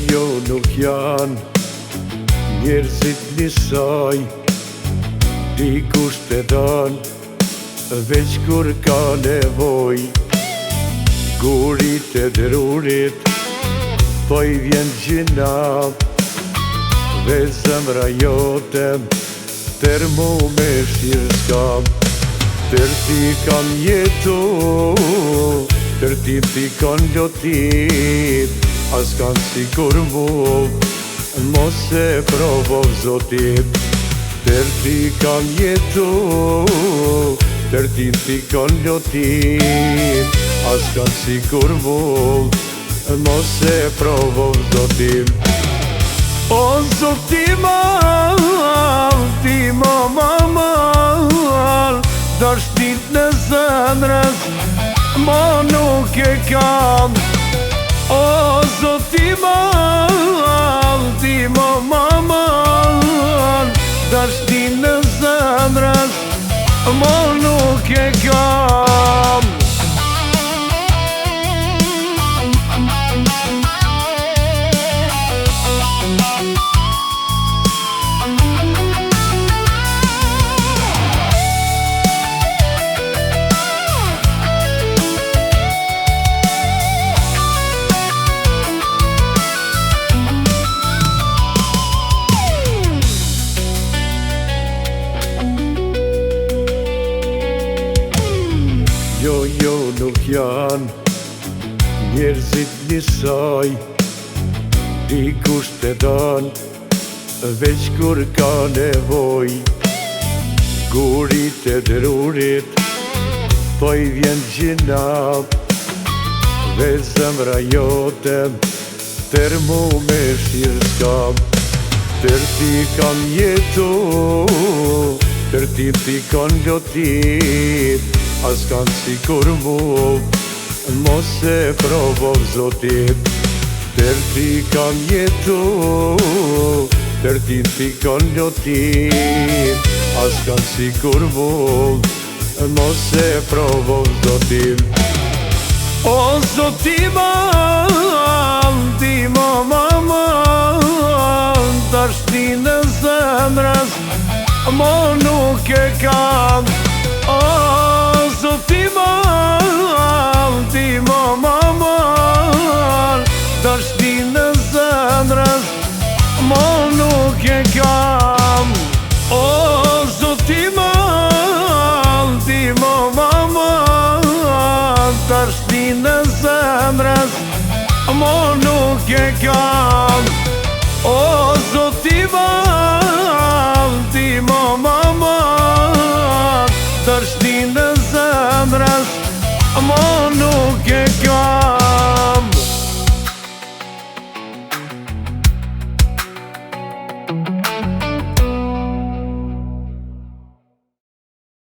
Jo, nuk janë njerëzit njësoj, dikush të danë veç kur ka nevoj. Gurit e dërurit po i vjen gjina, dhe zemra jote tër mu me shirë s'kam. Tër ti kam jetu, tër ti kanë lotit, as kanë sikur mu, mos e provov zotit. Tër ti kam jetu, tër ti kanë lotit, as kanë sikur mu, mos e provov zotit. O zotim ti mal, dashtit në zëndrës, ma nuk e kam. O zoti mal, ti mal, dashtin në zëndrës, ma nuk e kam. Jo, nuk janë njerëzit njësoj, dikush të danë veç kur ka nevoj. Gurit e dërurit po i vjen gjina, dhe zemra jote tër mu me shirë s'kam. Tër ti kam jetu, tër ti kanë lotit, as kanë sikur mu, mos e provov zotit. Tër ti kam jetu, tër ti kanë lotit, as kanë sikur mu, mos e provov zotit. O zoti mal, ti mal, dashtin në zëndrës, ma nuk e kam. O zoti mal, ti mal, dashtin në zëndrës, ma nuk e kam. O zoti mal, ti mal, dashtin në zëndrës, ma nuk e kam. O zoti mal, ti mal, dashtin në zëndrës, ma nuk e kam.